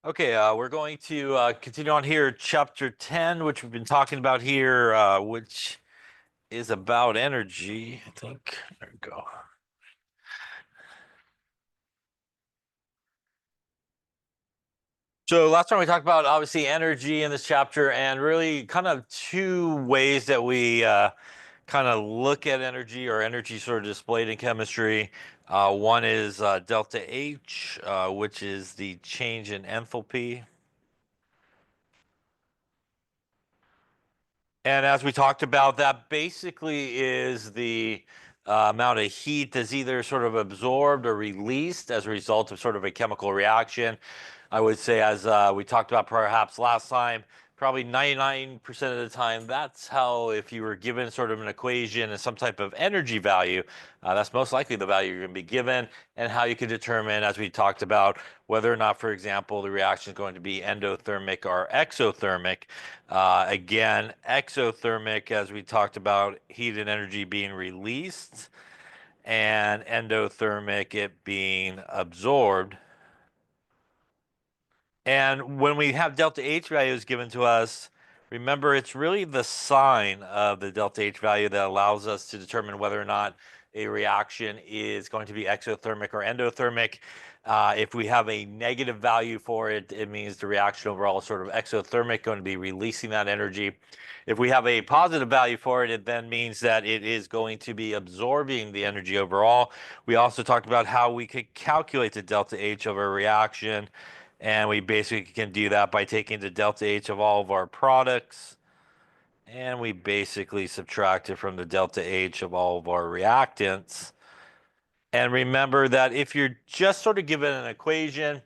Okay, we're going to continue on here, chapter 10, which we've been talking about here, which is about energy, I think. There we go. So last time we talked about obviously energy in this chapter and really kind of two ways that we kind of look at energy or energy sort of displayed in chemistry. One is delta H, which is the change in enthalpy. And as we talked about, that basically is the amount of heat that's either sort of absorbed or released as a result of sort of a chemical reaction. I would say, as we talked about perhaps last time, probably 99% of the time, that's how, if you were given sort of an equation and some type of energy value, that's most likely the value you're going to be given, and how you can determine, as we talked about, whether or not, for example, the reaction is going to be endothermic or exothermic. Again, exothermic, as we talked about, heat and energy being released, and endothermic, it being absorbed. And when we have delta H values given to us, remember it's really the sign of the delta H value that allows us to determine whether or not a reaction is going to be exothermic or endothermic. If we have a negative value for it, it means the reaction overall is sort of exothermic, going to be releasing that energy. If we have a positive value for it, it then means that it is going to be absorbing the energy overall. We also talked about how we could calculate the delta H of a reaction. And we basically can do that by taking the delta H of all of our products, and we basically subtract it from the delta H of all of our reactants. And remember that if you're just sort of given an equation,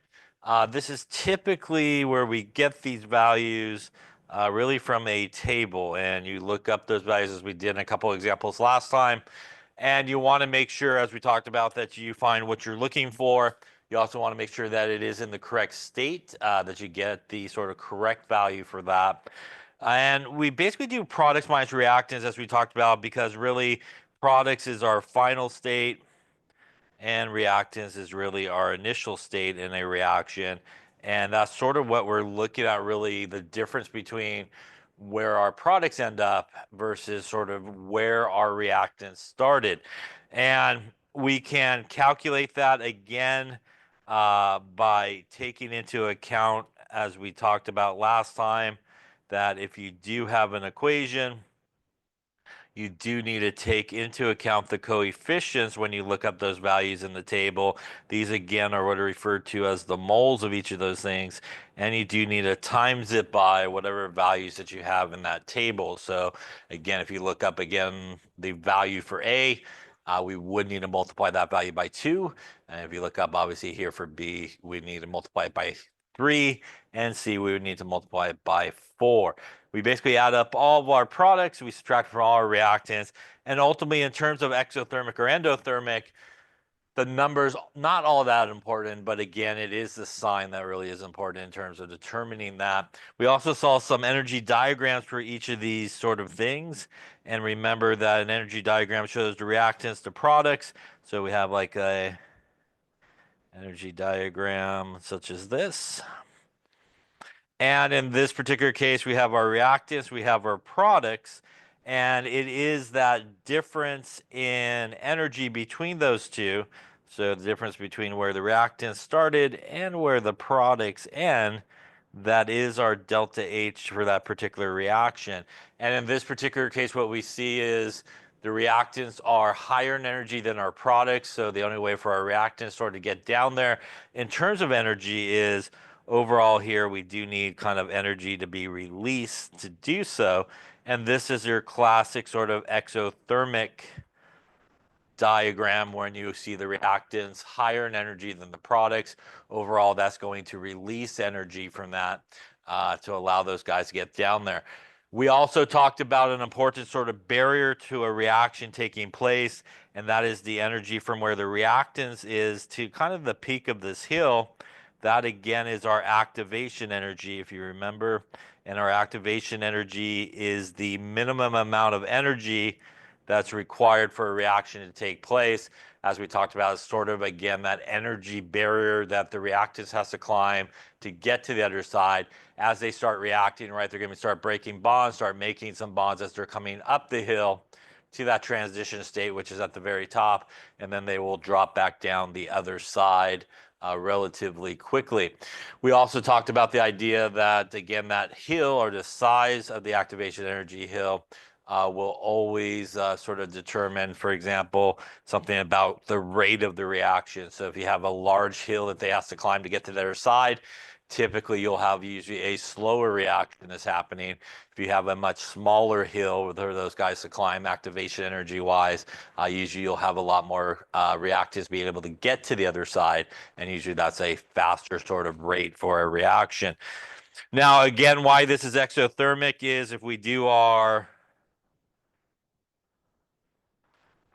this is typically where we get these values really from a table. And you look up those values as we did in a couple examples last time. And you want to make sure, as we talked about, that you find what you're looking for. You also want to make sure that it is in the correct state, that you get the sort of correct value for that. And we basically do products minus reactants, as we talked about, because really products is our final state and reactants is really our initial state in a reaction. And that's sort of what we're looking at, really the difference between where our products end up versus sort of where our reactants started. And we can calculate that again by taking into account, as we talked about last time, that if you do have an equation, you do need to take into account the coefficients when you look up those values in the table. These again are what are referred to as the moles of each of those things, and you do need to times it by whatever values that you have in that table. So again, if you look up again the value for A, we would need to multiply that value by 2. And if you look up obviously here for B, we need to multiply it by 3, and C, we would need to multiply it by 4. We basically add up all of our products, we subtract from all our reactants, and ultimately in terms of exothermic or endothermic, the number's not all that important, but again, it is the sign that really is important in terms of determining that. We also saw some energy diagrams for each of these sort of things, and remember that an energy diagram shows the reactants to products. So we have like a energy diagram such as this. And in this particular case, we have our reactants, we have our products, and it is that difference in energy between those two. So the difference between where the reactants started and where the products end, that is our delta H for that particular reaction. And in this particular case, what we see is the reactants are higher in energy than our products. So the only way for our reactants sort of get down there in terms of energy is overall here we do need kind of energy to be released to do so. And this is your classic sort of exothermic diagram when you see the reactants higher in energy than the products. Overall, that's going to release energy from that to allow those guys to get down there. We also talked about an important sort of barrier to a reaction taking place, and that is the energy from where the reactants is to kind of the peak of this hill. That again is our activation energy, if you remember. And our activation energy is the minimum amount of energy that's required for a reaction to take place. as we talked about, is sort of, again, that energy barrier that the reactants has to climb to get to the other side. As they start reacting, right, they're going to start breaking bonds, start making some bonds as they're coming up the hill to that transition state, which is at the very top, and then they will drop back down the other side relatively quickly. We also talked about the idea that, again, that hill, or the size of the activation energy hill, will always sort of determine, for example, something about the rate of the reaction. So if you have a large hill that they have to climb to get to the other side, typically you'll have usually a slower reaction that's happening. If you have a much smaller hill with those guys to climb, activation energy wise, usually you'll have a lot more reactants being able to get to the other side, and usually that's a faster sort of rate for a reaction. Now, again, why this is exothermic is if we do our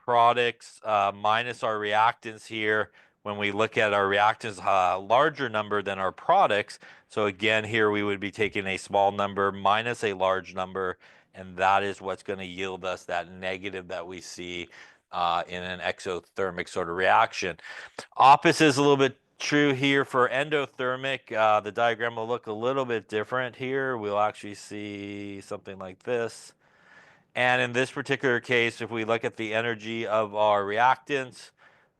products minus our reactants here, when we look at our reactants, a larger number than our products. So again, here we would be taking a small number minus a large number, and that is what's going to yield us that negative that we see in an exothermic sort of reaction. Opposite is a little bit true here for endothermic. The diagram will look a little bit different here. We'll actually see something like this. And in this particular case, if we look at the energy of our reactants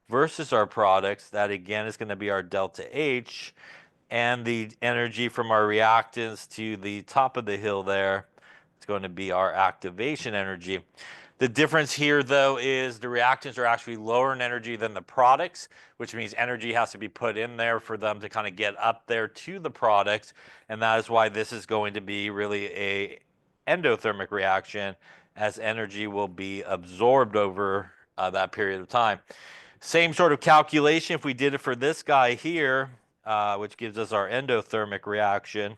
versus our products, that again is going to be our delta H, and the energy from our reactants to the top of the hill there is going to be our activation energy. The difference here, though, is the reactants are actually lower in energy than the products, which means energy has to be put in there for them to kind of get up there to the products, and that is why this is going to be really a endothermic reaction, as energy will be absorbed over that period of time. Same sort of calculation if we did it for this guy here, which gives us our endothermic reaction.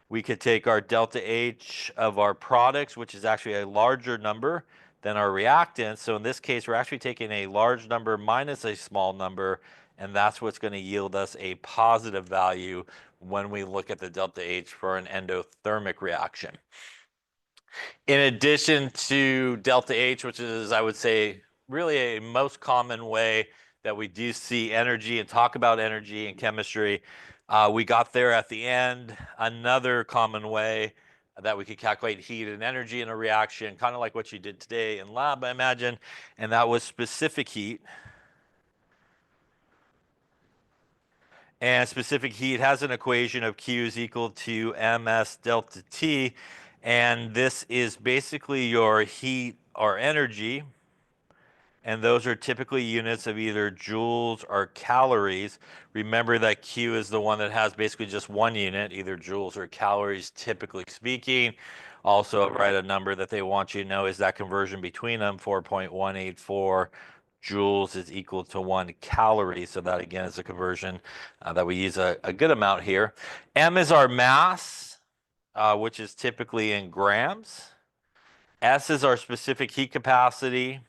We could take our delta H of our products, which is actually a larger number than our reactants. So in this case, we're actually taking a large number minus a small number, and that's what's going to yield us a positive value when we look at the delta H for an endothermic reaction. In addition to delta H, which is, I would say, really a most common way that we do see energy and talk about energy in chemistry, we got there at the end. Another common way that we could calculate heat and energy in a reaction, kind of like what you did today in lab, I imagine, and that was specific heat. And specific heat has an equation of Q is equal to ms delta T. And this is basically your heat or energy. And those are typically units of either joules or calories. Remember that Q is the one that has basically just one unit, either joules or calories, typically speaking. Also, write a number that they want you to know is that conversion between them, 4.184 joules is equal to 1 calorie. So that, again, is a conversion that we use a good amount here. M is our mass, which is typically in grams. S is our specific heat capacity.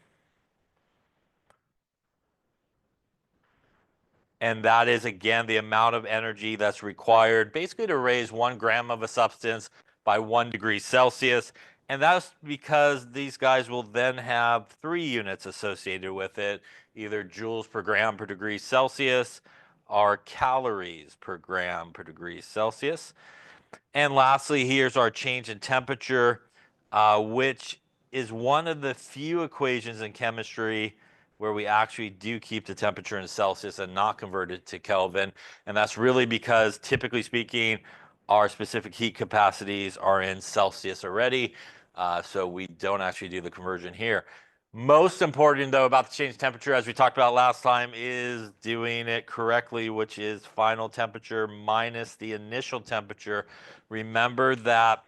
And that is, again, the amount of energy that's required basically to raise 1 gram of a substance by 1 degree Celsius. And that's because these guys will then have 3 units associated with it, either joules per gram per degree Celsius or calories per gram per degree Celsius. And lastly, here's our change in temperature, which is one of the few equations in chemistry where we actually do keep the temperature in Celsius and not convert it to Kelvin. And that's really because, typically speaking, our specific heat capacities are in Celsius already. So we don't actually do the conversion here. Most important, though, about the change in temperature, as we talked about last time, is doing it correctly, which is final temperature minus the initial temperature. Remember that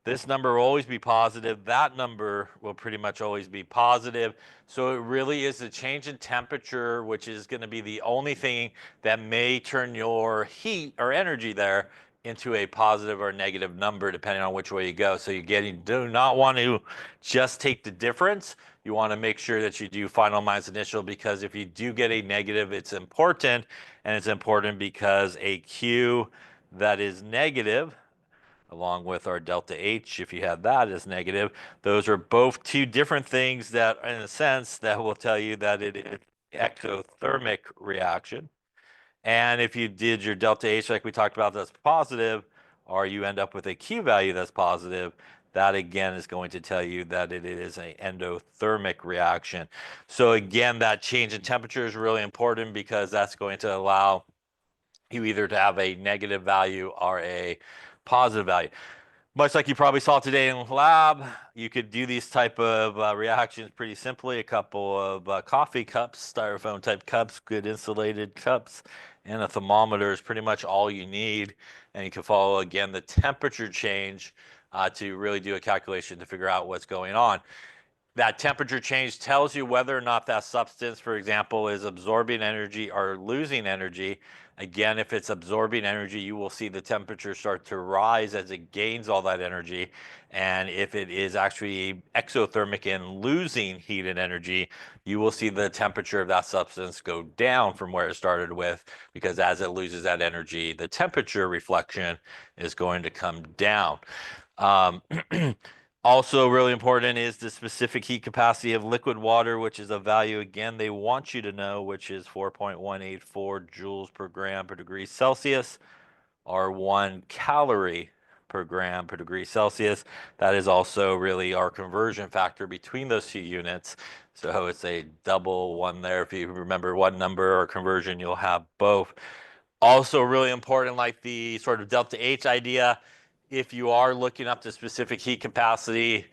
this number will always be positive. That number will pretty much always be positive. So it really is a change in temperature, which is going to be the only thing that may turn your heat or energy there into a positive or negative number, depending on which way you go. So you do not want to just take the difference. You want to make sure that you do final minus initial, because if you do get a negative, it's important. And it's important because a Q that is negative, along with our delta H, if you have that as negative, those are both two different things that, in a sense, that will tell you that it is exothermic reaction. And if you did your delta H like we talked about that's positive, or you end up with a Q value that's positive, that again is going to tell you that it is an endothermic reaction. So again, that change in temperature is really important because that's going to allow you either to have a negative value or a positive value. Much like you probably saw today in lab, you could do these type of reactions pretty simply. A couple of coffee cups, styrofoam type cups, good insulated cups, and a thermometer is pretty much all you need. And you can follow again the temperature change to really do a calculation to figure out what's going on. That temperature change tells you whether or not that substance, for example, is absorbing energy or losing energy. Again, if it's absorbing energy, you will see the temperature start to rise as it gains all that energy. And if it is actually exothermic and losing heat and energy, you will see the temperature of that substance go down from where it started with, because as it loses that energy, the temperature reflection is going to come down. Um, Also really important is the specific heat capacity of liquid water, which is a value, again, they want you to know, which is 4.184 joules per gram per degree Celsius, or 1 calorie per gram per degree Celsius. That is also really our conversion factor between those two units. So it's a double one there. If you remember one number or conversion, you'll have both. Also really important, like the sort of delta H idea, if you are looking up the specific heat capacity,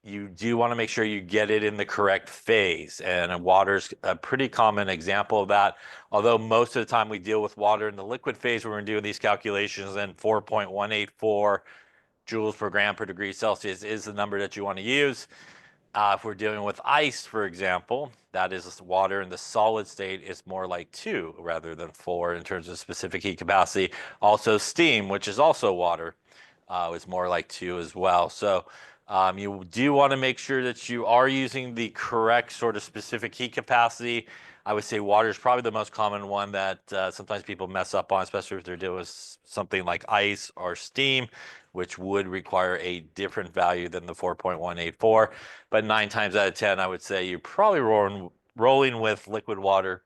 you do want to make sure you get it in the correct phase. And water's a pretty common example of that. Although most of the time we deal with water in the liquid phase when we're doing these calculations, and 4.184 joules per gram per degree Celsius is the number that you want to use. If we're dealing with ice, for example, that is water in the solid state, is more like 2 rather than 4 in terms of specific heat capacity. Also steam, which is also water, is more like 2 as well. So you do want to make sure that you are using the correct sort of specific heat capacity. I would say water is probably the most common one that sometimes people mess up on, especially if they're dealing with something like ice or steam, which would require a different value than the 4.184. But 9 times out of 10, I would say you're probably rolling with liquid water,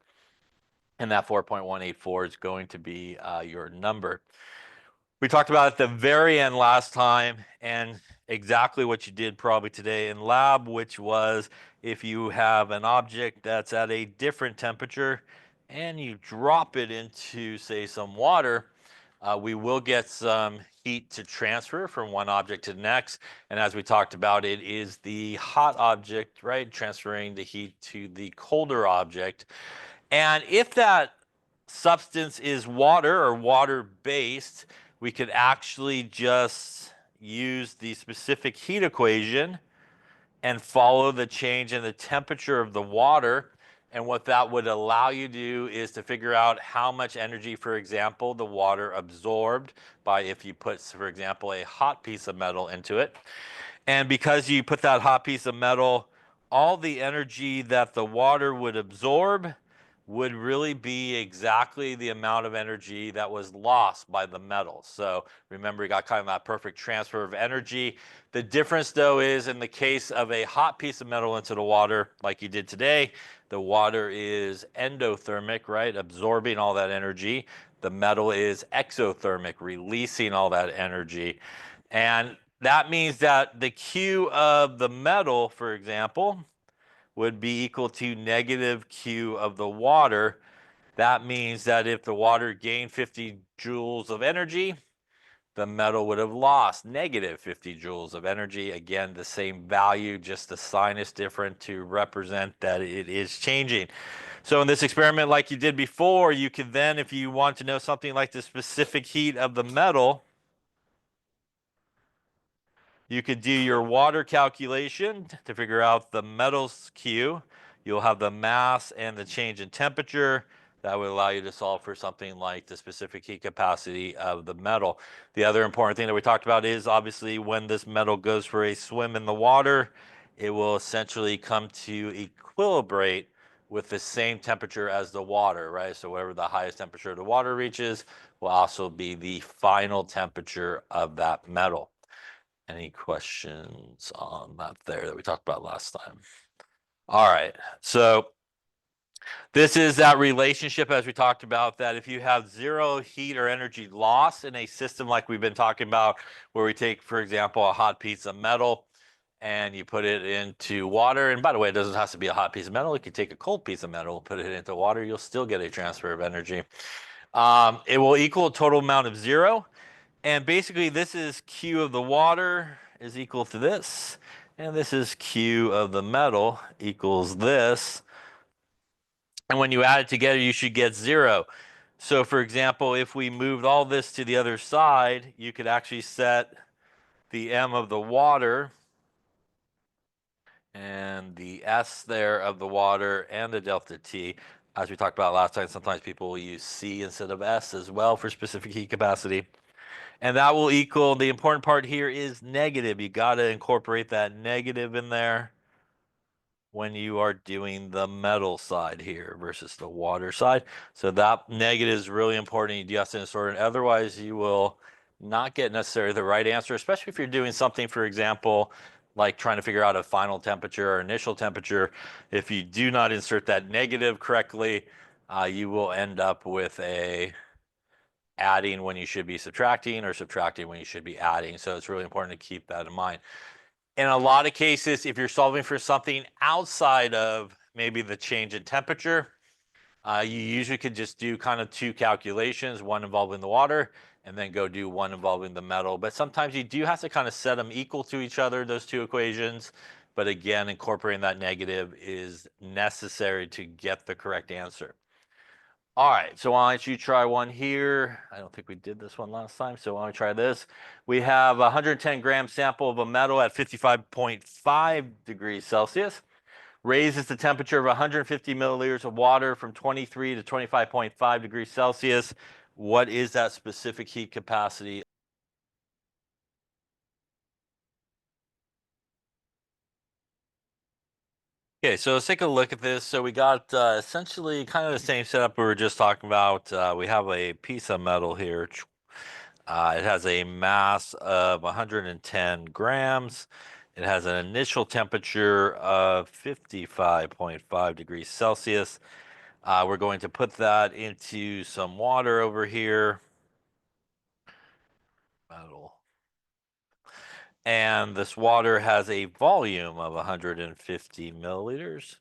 and that 4.184 is going to be your number. We talked about at the very end last time, and exactly what you did probably today in lab, which was if you have an object that's at a different temperature and you drop it into, say, some water, we will get some heat to transfer from one object to the next. And as we talked about, it is the hot object, right, transferring the heat to the colder object. And if that substance is water or water-based, we could actually just use the specific heat equation and follow the change in the temperature of the water. And what that would allow you to do is to figure out how much energy, for example, the water absorbed by if you put, for example, a hot piece of metal into it. And because you put that hot piece of metal, all the energy that the water would absorb would really be exactly the amount of energy that was lost by the metal. So remember, you got kind of that perfect transfer of energy. The difference, though, is in the case of a hot piece of metal into the water, like you did today, the water is endothermic, right? Absorbing all that energy. The metal is exothermic, releasing all that energy. And that means that the Q of the metal, for example, would be equal to negative Q of the water. That means that if the water gained 50 joules of energy, the metal would have lost negative 50 joules of energy. Again, the same value, just the sign is different to represent that it is changing. So in this experiment, like you did before, you could then, if you want to know something like the specific heat of the metal, you could do your water calculation to figure out the metal's Q. You'll have the mass and the change in temperature. That would allow you to solve for something like the specific heat capacity of the metal. The other important thing that we talked about is obviously when this metal goes for a swim in the water, it will essentially come to equilibrate with the same temperature as the water, right? So whatever the highest temperature the water reaches will also be the final temperature of that metal. Any questions on that there that we talked about last time? All right. So This is that relationship, as we talked about, that if you have zero heat or energy loss in a system like we've been talking about, where we take, for example, a hot piece of metal and you put it into water. And by the way, it doesn't have to be a hot piece of metal. You could take a cold piece of metal, put it into water. You'll still get a transfer of energy. It will equal a total amount of zero. And basically, this is Q of the water is equal to this. And this is Q of the metal equals this. And when you add it together, you should get zero. So for example, if we moved all this to the other side, you could actually set the M of the water and the S there of the water and the delta T. As we talked about last time, sometimes people will use C instead of S as well for specific heat capacity. And that will equal, the important part here is negative. You got to incorporate that negative in there when you are doing the metal side here versus the water side. So that negative is really important. You do have to insert it. Otherwise, you will not get necessarily the right answer, especially if you're doing something, for example, like trying to figure out a final temperature or initial temperature. If you do not insert that negative correctly, you will end up with a adding when you should be subtracting or subtracting when you should be adding. So it's really important to keep that in mind. In a lot of cases, if you're solving for something outside of maybe the change in temperature, you usually could just do kind of two calculations, one involving the water, and then go do one involving the metal. But sometimes you do have to kind of set them equal to each other, those two equations. But again, incorporating that negative is necessary to get the correct answer. All right, so why don't you try one here? I don't think we did this one last time, so why don't we try this? We have a 110-gram sample of a metal at 55.5 degrees Celsius. Raises the temperature of 150 milliliters of water from 23 to 25.5 degrees Celsius. What is that specific heat capacity? Okay, so let's take a look at this. So we got essentially kind of the same setup we were just talking about. We have a piece of metal here. It has a mass of 110 grams. It has an initial temperature of 55.5 degrees Celsius. We're going to put that into some water over here. Metal. And this water has a volume of 150 milliliters.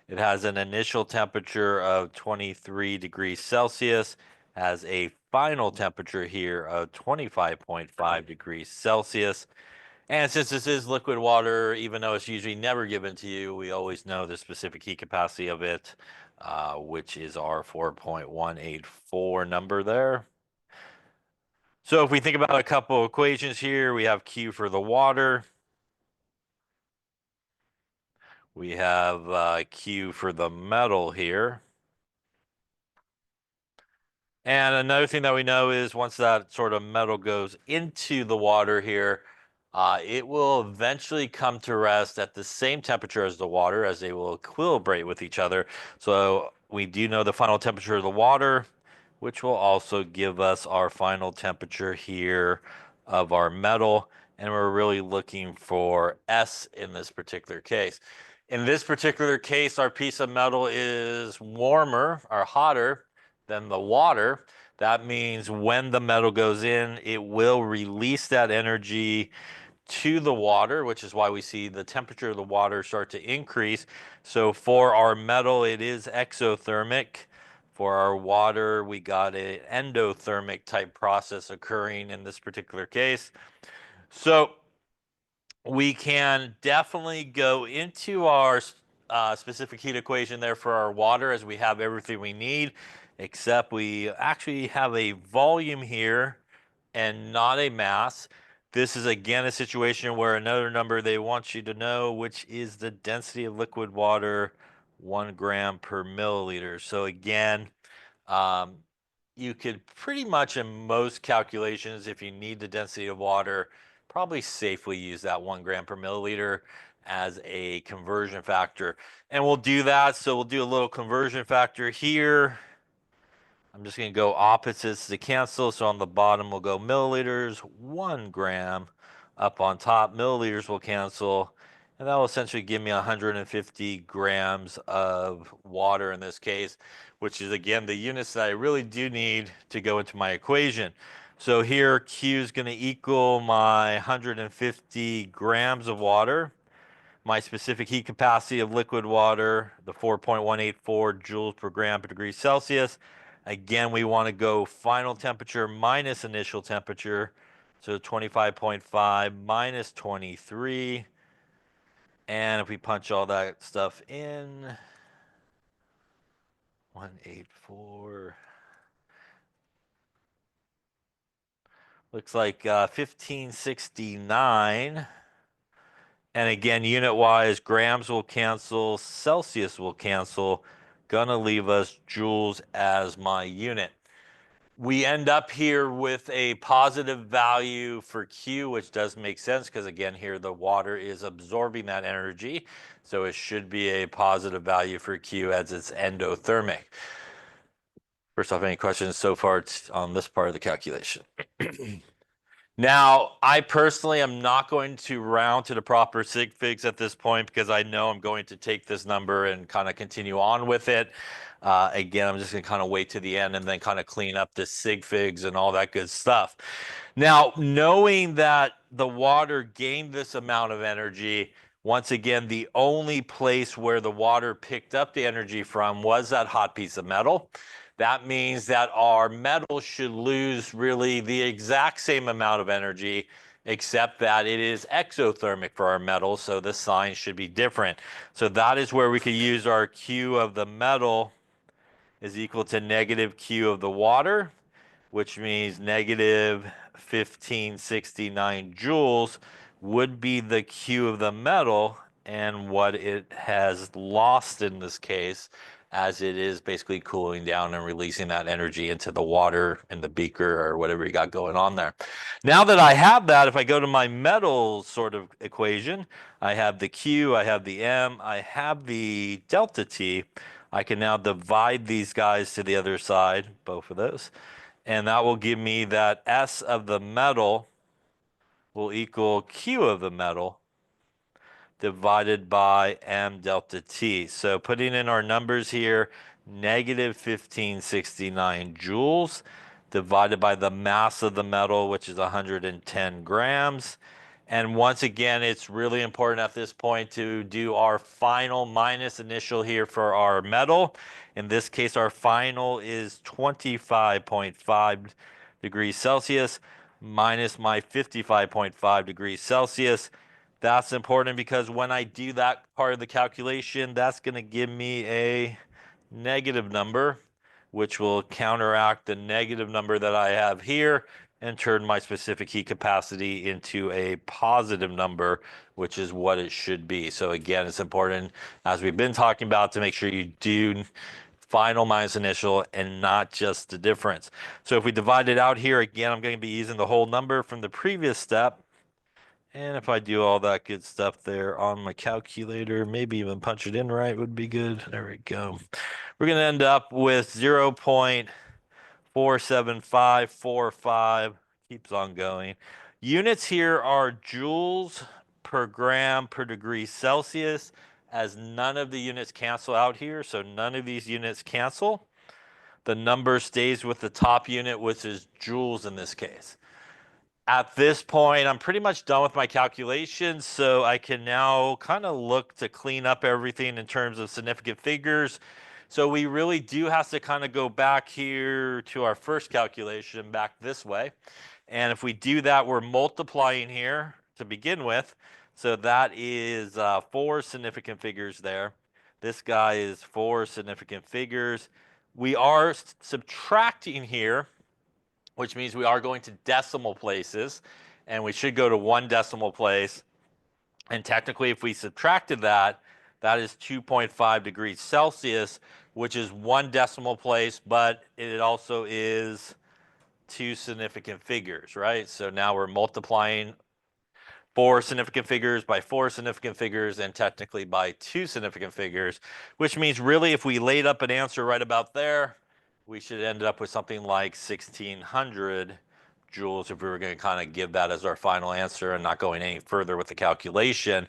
It has an initial temperature of 23 degrees Celsius, has a final temperature here of 25.5 degrees Celsius. And since this is liquid water, even though it's usually never given to you, we always know the specific heat capacity of it, which is our 4.184 number there. So if we think about a couple equations here, we have Q for the water. We have Q for the metal here. And another thing that we know is once that sort of metal goes into the water here, it will eventually come to rest at the same temperature as the water as they will equilibrate with each other. So we do know the final temperature of the water, which will also give us our final temperature here of our metal. And we're really looking for S in this particular case. In this particular case, our piece of metal is warmer or hotter than the water. That means when the metal goes in, it will release that energy to the water, which is why we see the temperature of the water start to increase. So for our metal, it is exothermic. For our water, we got an endothermic type process occurring in this particular case. So we can definitely go into our specific heat equation there for our water as we have everything we need, except we actually have a volume here and not a mass. This is again a situation where another number they want you to know, which is the density of liquid water, 1 gram per milliliter. So again, um, you could pretty much in most calculations, if you need the density of water, probably safely use that 1 gram per milliliter as a conversion factor. And we'll do that. So we'll do a little conversion factor here. I'm just going to go opposites to cancel. So on the bottom, we'll go milliliters, 1 gram. Up on top, milliliters will cancel. And that will essentially give me 150 grams of water in this case, which is again the units that I really do need to go into my equation. So here Q is going to equal my 150 grams of water, my specific heat capacity of liquid water, the 4.184 joules per gram per degree Celsius. Again, we want to go final temperature minus initial temperature. So 25.5 minus 23. And if we punch all that stuff in, 184, looks like 1569. And again, unit wise, grams will cancel, Celsius will cancel. Gonna leave us joules as my unit. We end up here with a positive value for Q, which does make sense because again, here the water is absorbing that energy. So it should be a positive value for Q as it's endothermic. First off, any questions so far on this part of the calculation? Now, I personally am not going to round to the proper sig figs at this point because I know I'm going to take this number and kind of continue on with it. Again, I'm just going to kind of wait to the end and then kind of clean up the sig figs and all that good stuff. Now, knowing that the water gained this amount of energy, once again, the only place where the water picked up the energy from was that hot piece of metal. That means that our metal should lose really the exact same amount of energy, except that it is exothermic for our metal, so the sign should be different. So that is where we could use our Q of the metal is equal to negative Q of the water, which means negative 1569 joules would be the Q of the metal and what it has lost in this case, as it is basically cooling down and releasing that energy into the water in the beaker or whatever you got going on there. Now that I have that, if I go to my metal sort of equation, I have the Q, I have the M, I have the delta T. I can now divide these guys to the other side, both of those, and that will give me that S of the metal will equal Q of the metal divided by M delta T. So putting in our numbers here, negative 1569 joules divided by the mass of the metal, which is 110 grams. And once again, it's really important at this point to do our final minus initial here for our metal. In this case, our final is 25.5 degrees Celsius minus my 55.5 degrees Celsius. That's important because when I do that part of the calculation, that's going to give me a negative number, which will counteract the negative number that I have here and turn my specific heat capacity into a positive number, which is what it should be. So again, it's important, as we've been talking about, to make sure you do final minus initial and not just the difference. So if we divide it out here, again, I'm going to be using the whole number from the previous step. And if I do all that good stuff there on my calculator, maybe even punch it in right would be good. There we go. We're going to end up with 0.47545. Keeps on going. Units here are joules per gram per degree Celsius, as none of the units cancel out here. So none of these units cancel. The number stays with the top unit, which is joules in this case. At this point, I'm pretty much done with my calculations, so I can now kind of look to clean up everything in terms of significant figures. So we really do have to kind of go back here to our first calculation back this way. And if we do that, we're multiplying here to begin with. So that is 4 significant figures there. This guy is 4 significant figures. We are subtracting here, which means we are going to decimal places, and we should go to 1 decimal place. And technically, if we subtracted that, that is 2.5 degrees Celsius, which is 1 decimal place, but it also is 2 significant figures, right? So now we're multiplying 4 significant figures by 4 significant figures and technically by 2 significant figures, which means really if we laid up an answer right about there, we should end up with something like 1600 joules if we were going to kind of give that as our final answer and not going any further with the calculation.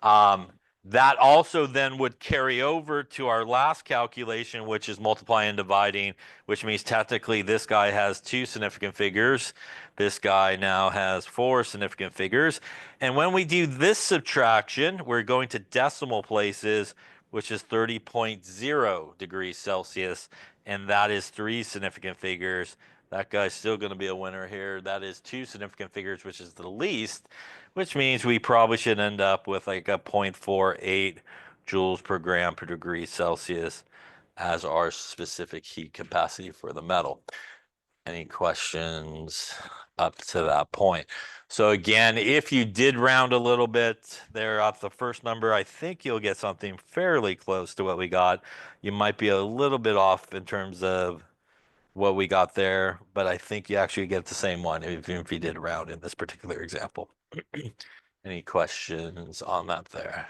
That also then would carry over to our last calculation, which is multiplying and dividing, which means technically this guy has 2 significant figures. This guy now has 4 significant figures. And when we do this subtraction, we're going to decimal places, which is 30.0 degrees Celsius, and that is 3 significant figures. That guy's still going to be a winner here. That is 2 significant figures, which is the least, which means we probably should end up with like a 0.48 joules per gram per degree Celsius as our specific heat capacity for the metal. Any questions up to that point? So again, if you did round a little bit there off the first number, I think you'll get something fairly close to what we got. You might be a little bit off in terms of what we got there, but I think you actually get the same one even if you did round in this particular example. Any questions on that there?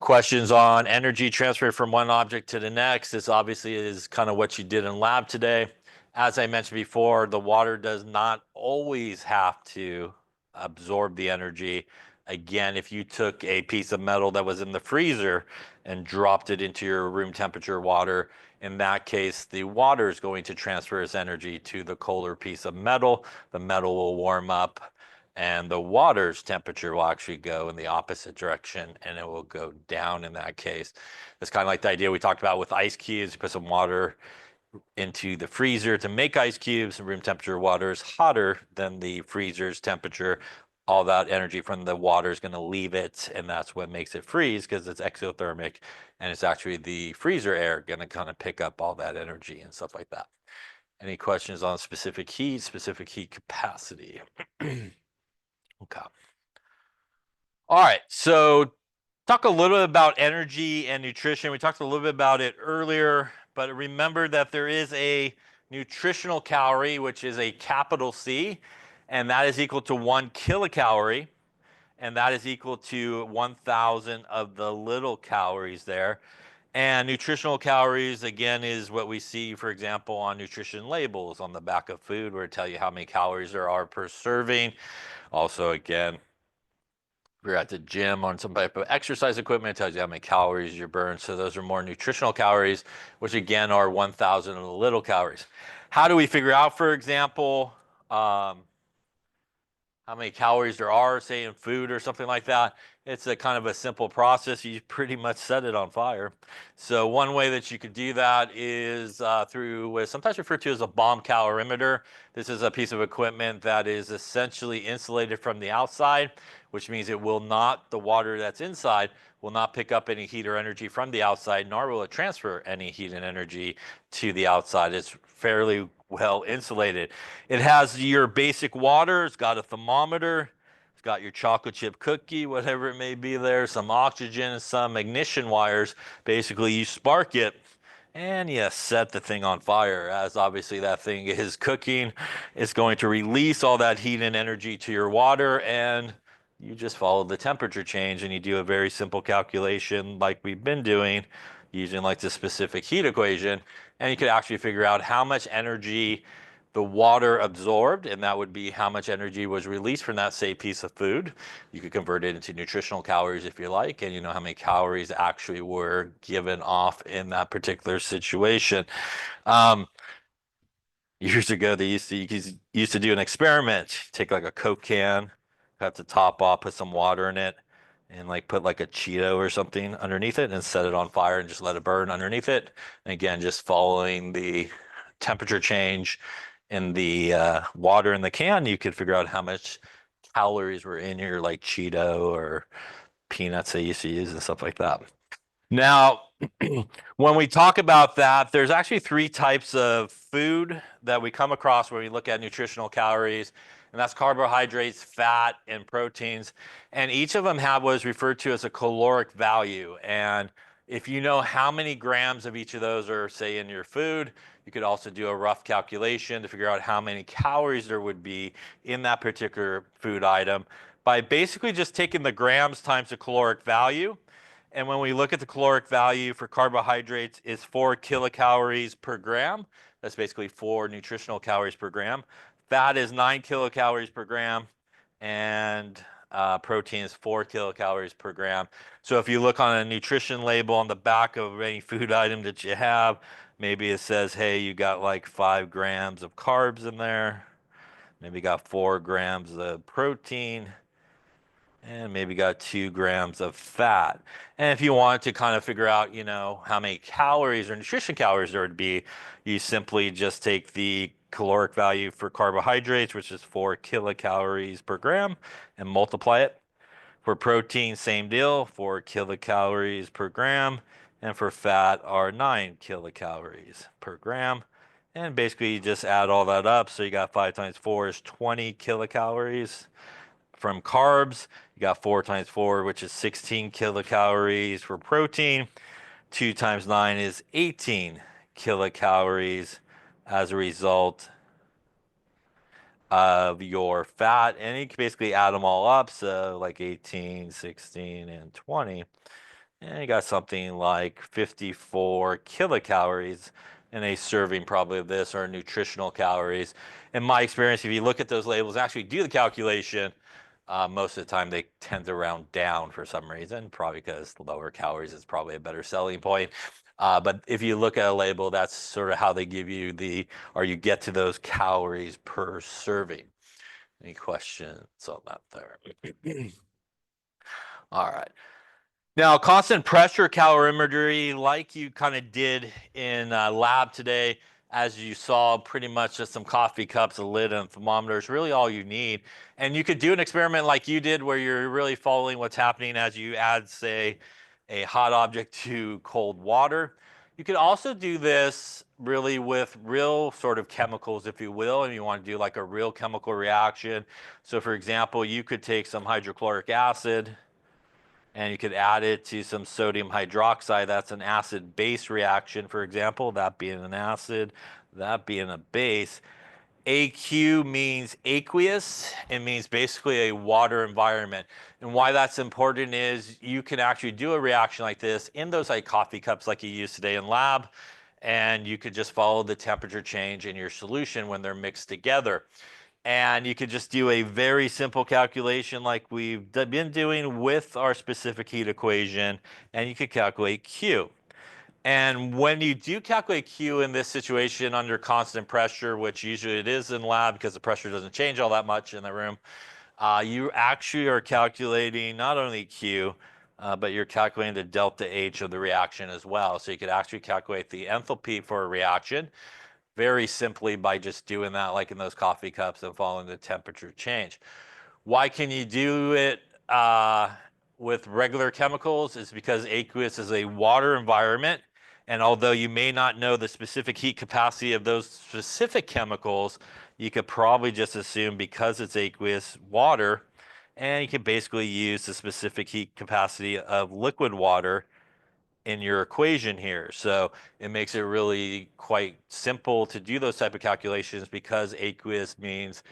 Questions on energy transfer from one object to the next. This obviously is kind of what you did in lab today. As I mentioned before, the water does not always have to absorb the energy. Again, if you took a piece of metal that was in the freezer and dropped it into your room temperature water, in that case, the water is going to transfer its energy to the colder piece of metal. The metal will warm up, and the water's temperature will actually go in the opposite direction, and it will go down in that case. It's kind of like the idea we talked about with ice cubes. You put some water into the freezer to make ice cubes, and room temperature water is hotter than the freezer's temperature. All that energy from the water is going to leave it, and that's what makes it freeze because it's exothermic, and it's actually the freezer air going to kind of pick up all that energy and stuff like that. Any questions on specific heat capacity? Okay. All right. So talk a little bit about energy and nutrition. We talked a little bit about it earlier, but remember that there is a nutritional calorie, which is a capital C, and that is equal to 1 kilocalorie, and that is equal to 1,000 of the little calories there. And nutritional calories, again, is what we see, for example, on nutrition labels on the back of food, where it tells you how many calories there are per serving. Also, again, if you're at the gym on some type of exercise equipment, it tells you how many calories you burn. So those are more nutritional calories, which again are 1,000 of the little calories. How do we figure out, for example, how many calories there are, say, in food or something like that? It's a kind of a simple process. You pretty much set it on fire. So one way that you could do that is through what's sometimes referred to as a bomb calorimeter. This is a piece of equipment that is essentially insulated from the outside, which means it will not, the water that's inside will not pick up any heat or energy from the outside, nor will it transfer any heat and energy to the outside. It's fairly well insulated. It has your basic water. It's got a thermometer. It's got your chocolate chip cookie, whatever it may be there, some oxygen, some ignition wires. Basically, you spark it and you set the thing on fire. As obviously that thing is cooking, it's going to release all that heat and energy to your water, and you just follow the temperature change and you do a very simple calculation like we've been doing using like the specific heat equation, and you could actually figure out how much energy the water absorbed, and that would be how much energy was released from that, say, piece of food. You could convert it into nutritional calories if you like, and you know how many calories actually were given off in that particular situation. Years ago, they used to do an experiment. Take like a Coke can, cut the top off, put some water in it, and like put like a Cheeto or something underneath it and set it on fire and just let it burn underneath it. And again, just following the temperature change in the water in the can, you could figure out how much calories were in your like Cheeto or peanuts they used to use and stuff like that. Now, when we talk about that, there's actually 3 types of food that we come across when we look at nutritional calories, and that's carbohydrates, fat, and proteins. And each of them have what is referred to as a caloric value. And if you know how many grams of each of those are, say, in your food, you could also do a rough calculation to figure out how many calories there would be in that particular food item by basically just taking the grams times the caloric value. And when we look at the caloric value for carbohydrates, it's 4 kilocalories per gram. That's basically 4 nutritional calories per gram. Fat is 9 kilocalories per gram. And protein is 4 kilocalories per gram. So if you look on a nutrition label on the back of any food item that you have, maybe it says, hey, you got like 5 grams of carbs in there. Maybe got 4 grams of protein. And maybe got 2 grams of fat. And if you want to kind of figure out, how many calories or nutrition calories there would be, you simply just take the caloric value for carbohydrates, which is 4 kilocalories per gram, and multiply it. For protein, same deal, 4 kilocalories per gram. And for fat are 9 kilocalories per gram. And basically you just add all that up. So you got 5 times 4 is 20 kilocalories. From carbs, you got 4 times 4, which is 16 kilocalories for protein. 2 times 9 is 18 kilocalories as a result of your fat. And you can basically add them all up. So like 18, 16, and 20. And you got something like 54 kilocalories in a serving probably of this, or nutritional calories. In my experience, if you look at those labels and actually do the calculation, most of the time they tend to round down for some reason, probably because lower calories is probably a better selling point. But if you look at a label, that's sort of how they give you or you get to those calories per serving. Any questions on that there? All right. Now, constant pressure calorimetry, like you kind of did in lab today, as you saw, pretty much just some coffee cups, a lid, and a thermometer is really all you need. And you could do an experiment like you did where you're really following what's happening as you add, say, a hot object to cold water. You could also do this really with real sort of chemicals, if you will, and you want to do like a real chemical reaction. So, for example, you could take some hydrochloric acid, and you could add it to some sodium hydroxide. That's an acid-base reaction, for example, that being an acid, that being a base. AQ means aqueous. It means basically a water environment. And why that's important is you can actually do a reaction like this in those like coffee cups like you used today in lab, and you could just follow the temperature change in your solution when they're mixed together. And you could just do a very simple calculation like we've been doing with our specific heat equation, and you could calculate Q. And when you do calculate Q in this situation under constant pressure, which usually it is in lab because the pressure doesn't change all that much in the room, you actually are calculating not only Q, but you're calculating the delta H of the reaction as well. So you could actually calculate the enthalpy for a reaction very simply by just doing that like in those coffee cups and following the temperature change. Why can you do it with regular chemicals? Is because aqueous is a water environment, and although you may not know the specific heat capacity of those specific chemicals, you could probably just assume because it's aqueous water, and you can basically use the specific heat capacity of liquid water in your equation here. So it makes it really quite simple to do those type of calculations because aqueous means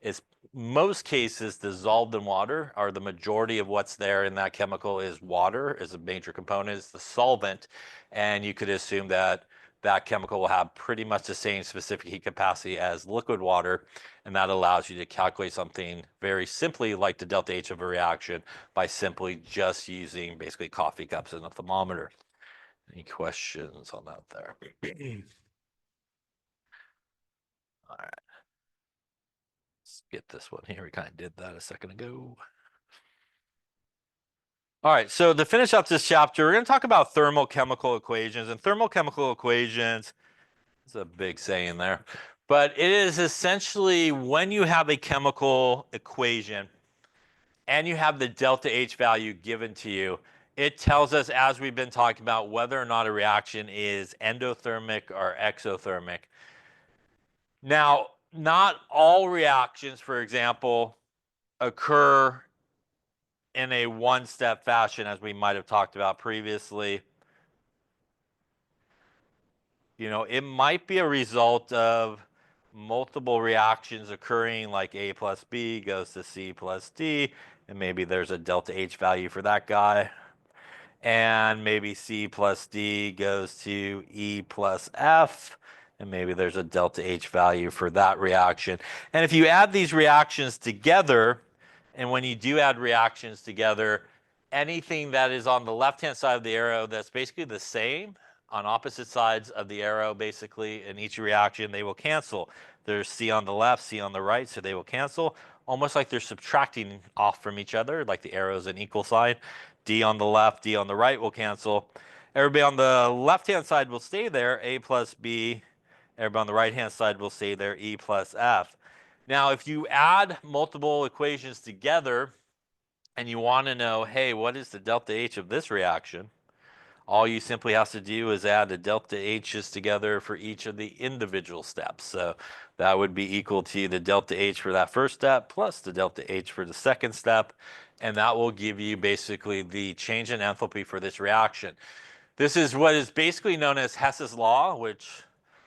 it's most cases dissolved in water, or the majority of what's there in that chemical is water, is a major component, is the solvent. And you could assume that that chemical will have pretty much the same specific heat capacity as liquid water. And that allows you to calculate something very simply like the delta H of a reaction by simply just using basically coffee cups and a thermometer. Any questions on that there? All right. Let's get this one here. We kind of did that a second ago. All right, so to finish up this chapter, we're going to talk about thermochemical equations. And thermochemical equations, it's a big saying there, but it is essentially when you have a chemical equation and you have the delta H value given to you, it tells us, as we've been talking about, whether or not a reaction is endothermic or exothermic. Now, not all reactions, for example, occur in a one-step fashion, as we might have talked about previously. It might be a result of multiple reactions occurring, like A plus B goes to C plus D, and maybe there's a delta H value for that guy. And maybe C plus D goes to E plus F, and maybe there's a delta H value for that reaction. And if you add these reactions together, And when you do add reactions together, anything that is on the left-hand side of the arrow that's basically the same on opposite sides of the arrow, basically, in each reaction, they will cancel. There's C on the left, C on the right, so they will cancel, almost like they're subtracting off from each other, like the arrow's an equal sign. D on the left, D on the right will cancel. Everybody on the left-hand side will stay there, A plus B. Everybody on the right-hand side will stay there, E plus F. Now, if you add multiple equations together and you want to know, hey, what is the delta H of this reaction? All you simply have to do is add the delta H's together for each of the individual steps. So that would be equal to the delta H for that first step plus the delta H for the second step. And that will give you basically the change in enthalpy for this reaction. This is what is basically known as Hess's law, which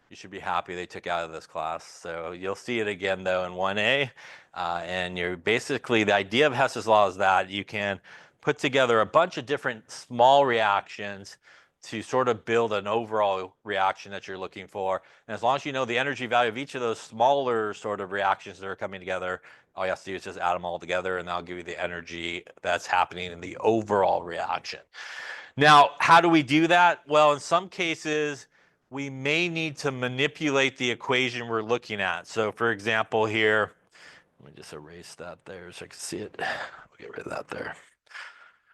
you should be happy they took out of this class. So you'll see it again, though, in 1A. And you're basically, the idea of Hess's law is that you can put together a bunch of different small reactions to sort of build an overall reaction that you're looking for. And as long as you know the energy value of each of those smaller sort of reactions that are coming together, all you have to do is just add them all together, and that'll give you the energy that's happening in the overall reaction. Now, how do we do that? Well, in some cases, we may need to manipulate the equation we're looking at. So for example here, let me just erase that there so I can see it. We'll get rid of that there.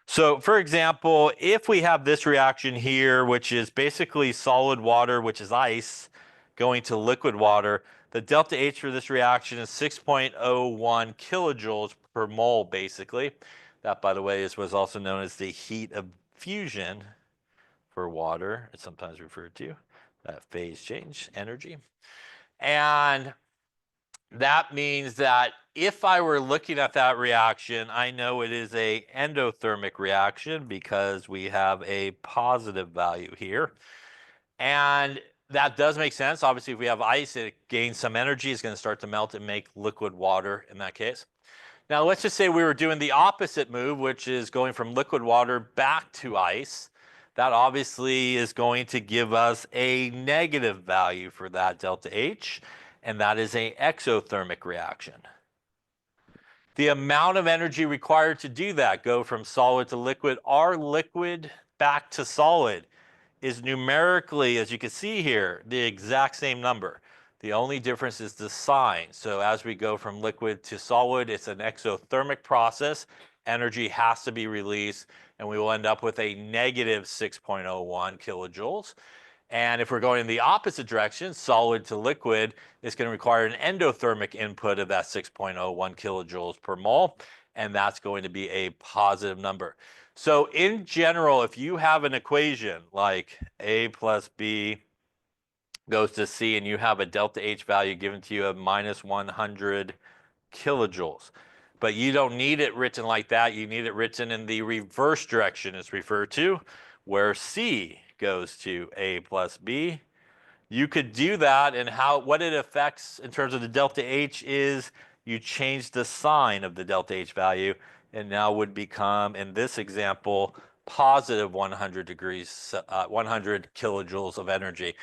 So for example, if we have this reaction here, which is basically solid water, which is ice, going to liquid water, the delta H for this reaction is 6.01 kilojoules per mole, basically. That, by the way, is what's also known as the heat of fusion for water. It's sometimes referred to that phase change energy. And that means that if I were looking at that reaction, I know it is an endothermic reaction because we have a positive value here. And that does make sense. Obviously, if we have ice, it gains some energy. It's going to start to melt and make liquid water in that case. Now, let's just say we were doing the opposite move, which is going from liquid water back to ice. That obviously is going to give us a negative value for that delta H, and that is an exothermic reaction. The amount of energy required to do that, go from solid to liquid or liquid back to solid, is numerically, as you can see here, the exact same number. The only difference is the sign. So as we go from liquid to solid, it's an exothermic process. Energy has to be released, and we will end up with a negative 6.01 kilojoules. And if we're going in the opposite direction, solid to liquid, it's going to require an endothermic input of that 6.01 kilojoules per mole, and that's going to be a positive number. So in general, if you have an equation like A plus B goes to C and you have a delta H value given to you of minus 100 kilojoules, but you don't need it written like that. You need it written in the reverse direction, it's referred to, where C goes to A plus B. You could do that, and what it affects in terms of the delta H is you change the sign of the delta H value, and now would become, in this example, positive 100 kilojoules of energy.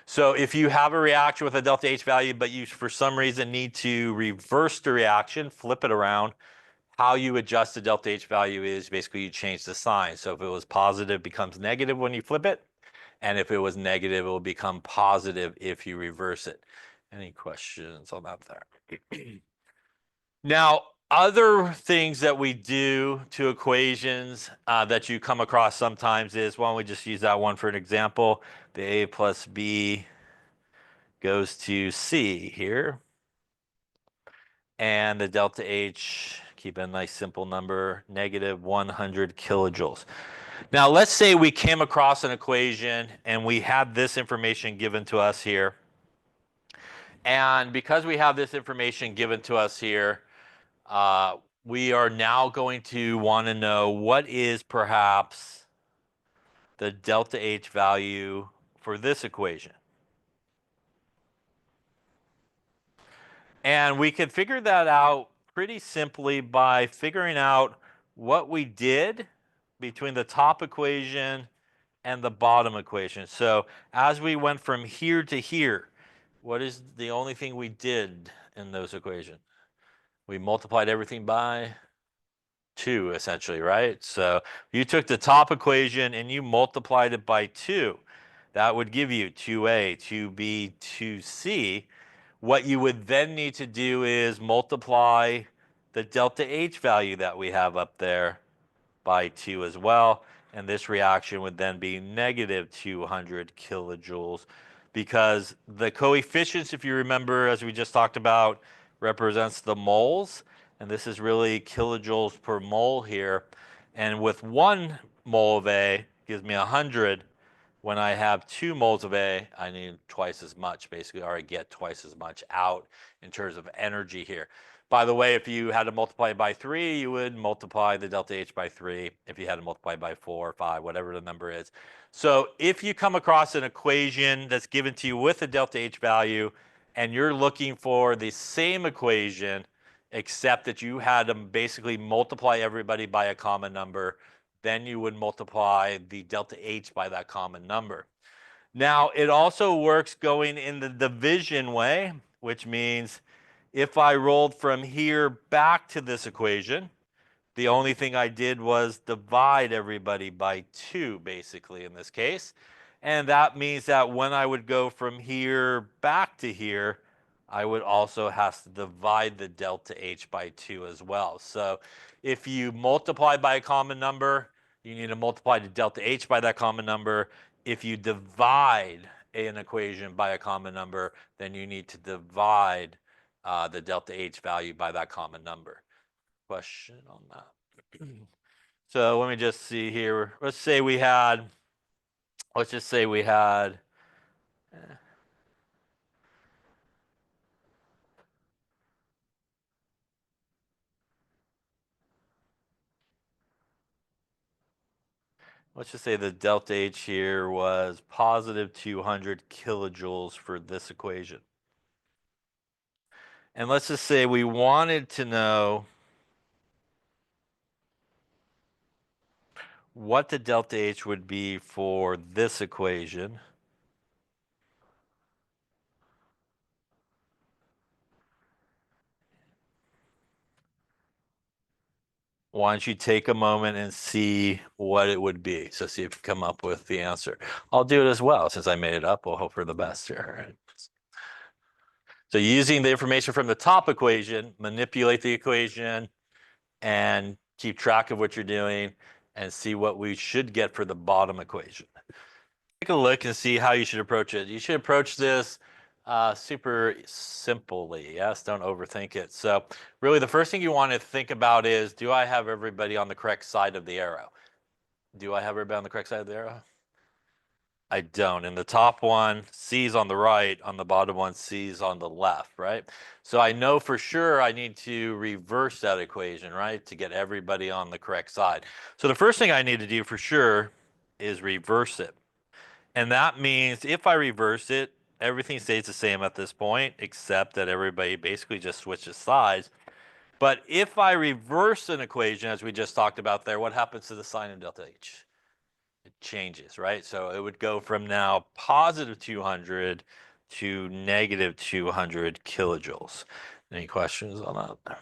So if you have a reaction with a delta H value, but you for some reason need to reverse the reaction, flip it around, how you adjust the delta H value is basically you change the sign. So if it was positive, it becomes negative when you flip it. And if it was negative, it will become positive if you reverse it. Any questions on that there? Now, other things that we do to equations that you come across sometimes is, why don't we just use that one for an example? The A plus B goes to C here. And the delta H, keep a nice simple number, negative 100 kilojoules. Now, let's say we came across an equation and we had this information given to us here. And because we have this information given to us here, we are now going to want to know what is perhaps the delta H value for this equation. And we can figure that out pretty simply by figuring out what we did between the top equation and the bottom equation. So as we went from here to here, what is the only thing we did in those equations? We multiplied everything by 2 essentially, right? So you took the top equation and you multiplied it by 2. That would give you 2A, 2B, 2C. What you would then need to do is multiply the delta H value that we have up there by 2 as well. And this reaction would then be negative 200 kilojoules because the coefficients, if you remember, as we just talked about, represents the moles. And this is really kilojoules per mole here. And with 1 mole of A gives me 100. When I have 2 moles of A, I need twice as much, basically, or I get twice as much out in terms of energy here. By the way, if you had to multiply by 3, you would multiply the delta H by 3. If you had to multiply by 4 or 5, whatever the number is. So if you come across an equation that's given to you with a delta H value, and you're looking for the same equation, except that you had to basically multiply everybody by a common number, then you would multiply the delta H by that common number. Now, it also works going in the division way, which means if I rolled from here back to this equation, the only thing I did was divide everybody by 2, basically, in this case. And that means that when I would go from here back to here, I would also have to divide the delta H by 2 as well. So if you multiply by a common number, you need to multiply the delta H by that common number. If you divide an equation by a common number, then you need to divide the delta H value by that common number. Question on that. So let me just see here. Let's just say we had, eh, let's just say the delta H here was positive 200 kilojoules for this equation. And let's just say we wanted to know what the delta H would be for this equation. Why don't you take a moment and see what it would be? So see if you come up with the answer. I'll do it as well. Since I made it up, we'll hope for the best here. So using the information from the top equation, manipulate the equation and keep track of what you're doing and see what we should get for the bottom equation. Take a look and see how you should approach it. You should approach this super simply. Yes, don't overthink it. So really the first thing you want to think about is, do I have everybody on the correct side of the arrow? Do I have everybody on the correct side of the arrow? I don't. In the top one, C's on the right. On the bottom one, C's on the left, right? So I know for sure I need to reverse that equation, right, to get everybody on the correct side. So the first thing I need to do for sure is reverse it. And that means if I reverse it, everything stays the same at this point, except that everybody basically just switches sides. But if I reverse an equation, as we just talked about there, what happens to the sign of delta H? It changes, right? So it would go from now positive 200 to negative 200 kilojoules. Any questions on that?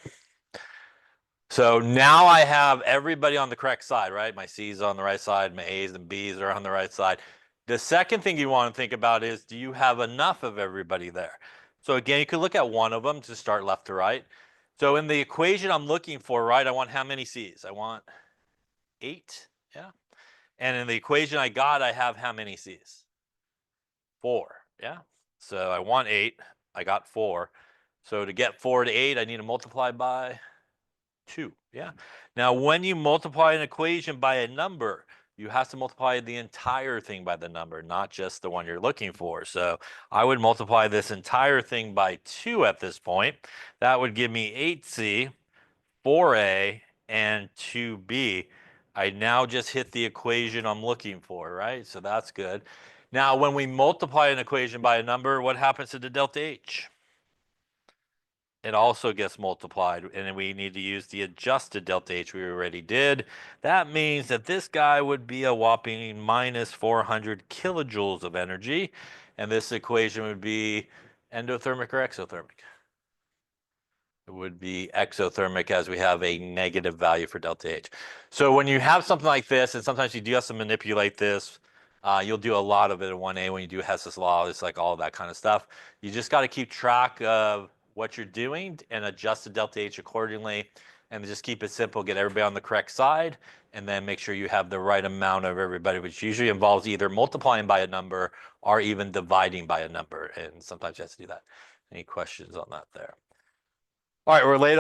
So now I have everybody on the correct side, right? My C's on the right side, my A's and B's are on the right side. The second thing you want to think about is, do you have enough of everybody there? So again, you could look at one of them to start left to right. So in the equation I'm looking for, right, I want how many C's? I want 8, yeah? And in the equation I got, I have how many C's? 4, yeah? So I want 8, I got 4. So to get 4 to 8, I need to multiply by 2, yeah? Now, when you multiply an equation by a number, you have to multiply the entire thing by the number, not just the one you're looking for. So I would multiply this entire thing by 2 at this point. That would give me 8C, 4A, and 2B. I now just hit the equation I'm looking for, right? So that's good. Now, when we multiply an equation by a number, what happens to the delta H? It also gets multiplied, and we need to use the adjusted delta H we already did. That means that this guy would be a whopping minus 400 kilojoules of energy, and this equation would be endothermic or exothermic? It would be exothermic as we have a negative value for delta H. So when you have something like this, and sometimes you do have to manipulate this, you'll do a lot of it in 1A when you do Hess's law. It's like all of that kind of stuff. You just got to keep track of what you're doing and adjust the delta H accordingly. And just keep it simple, get everybody on the correct side, and then make sure you have the right amount of everybody, which usually involves either multiplying by a number or even dividing by a number. And sometimes you have to do that. Any questions on that there? All right, we're late